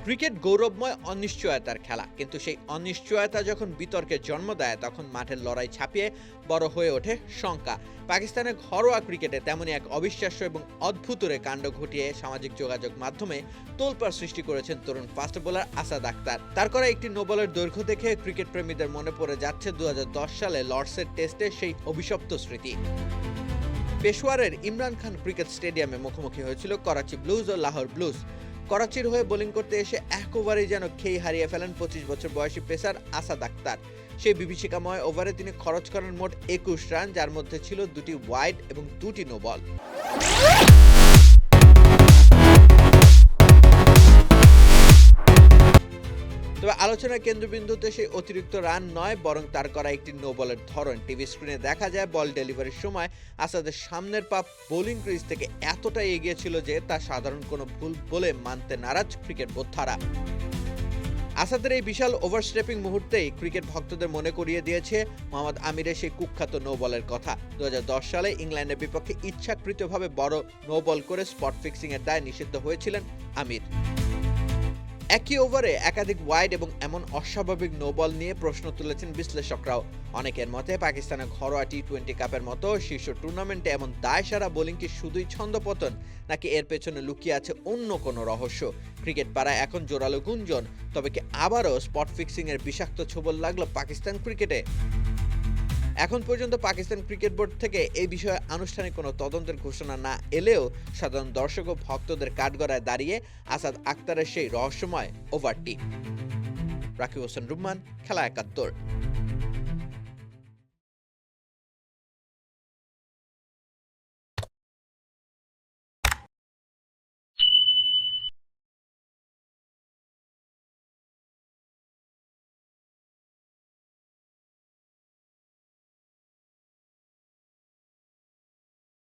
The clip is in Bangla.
ক্রিকেট গৌরবময় অনিশ্চয়তার খেলা, কিন্তু সেই অনিশ্চয়তা যখন বিতর্কের জন্ম দেয় তখন মাঠের লড়াই ছাপিয়ে বড় হয়ে ওঠে শঙ্কা। পাকিস্তানের ঘরোয়া ক্রিকেটে তেমনই এক অবিশ্বাস্য এবং অদ্ভুতরে কাণ্ড ঘটিয়ে সামাজিক যোগাযোগ মাধ্যমে তোলপাড় সৃষ্টি করেছেন তরুণ ফাস্ট বোলার আসাদ আক্তার। তার করা একটি নো বলের দৈর্ঘ্য দেখে ক্রিকেট প্রেমীদের মনে পড়ে যাচ্ছে 2010 সালে লর্ডসের টেস্টে সেই অভিশপ্ত স্মৃতি। পেশোয়ারের ইমরান খান ক্রিকেট স্টেডিয়ামে মুখোমুখি হয়েছিল করাচি ব্লুজ ও লাহোর ব্লুজ। করাচির হয়ে বোলিং করতে এসে এক ওভারেই যেন খেই হারিয়ে ফেলেন 25 বছর বয়সী পেসার আসাদ আক্তার। সেই বিভীষিকাময় ওভারে তিনি খরচ করেন মোট 21 রান, যার মধ্যে ছিল 2টি ওয়াইড এবং 2টি নো বল। তবে আলোচনার কেন্দ্রবিন্দুতে সেই অতিরিক্ত রান নয়, বরং তার করা একটি নো বলের ধরন। টিভি স্ক্রিনে দেখা যায় বল ডেলিভারির সময় আসাদের সামনের পা বোলিং ক্রিজ থেকে এতটাই এগিয়ে ছিল যে তা সাধারণ কোনো ভুল বলে মানতে নারাজ ক্রিকেট বোদ্ধারা। আসাদের এই বিশাল ওভারস্টেপিং মুহূর্তেই ক্রিকেট ভক্তদের মনে করিয়ে দিয়েছে মোহাম্মদ আমিরের সেই কুখ্যাত নো বলের কথা। 2010 সালে ইংল্যান্ডের বিপক্ষে ইচ্ছাকৃতভাবে বড় নো বল করে স্পট ফিক্সিং এর দায়ে নিষিদ্ধ হয়েছিলেন আমির। একই ওভারে একাধিক ওয়াইড এবং এমন অস্বাভাবিক নো বল নিয়ে প্রশ্ন তুলেছেন বিশ্লেষকরাও। অনেকের মতে পাকিস্তানের ঘরোয়া টি-20 কাপের মতো শীর্ষ টুর্নামেন্টে এমন দায়সারা বোলিং কি শুধুই ছন্দপতন, নাকি এর পেছনে লুকিয়ে আছে অন্য কোনো রহস্য? ক্রিকেট পাড়ায় এখন জোরালো গুঞ্জন, তবে কি আবারও স্পট ফিক্সিং এর বিষাক্ত ছোবল লাগলো পাকিস্তান ক্রিকেটে? এখন পর্যন্ত পাকিস্তান ক্রিকেট বোর্ড থেকে এই বিষয়ে আনুষ্ঠানিক কোনো তদন্তের ঘোষণা না এলেও সাধারণ দর্শক ও ভক্তদের কাঠগড়ায় দাঁড়িয়ে আসাদ আক্তারের সেই রহস্যময় ওভারটি। রাকিব হোসেন রুম্মান, খেলা ৭১।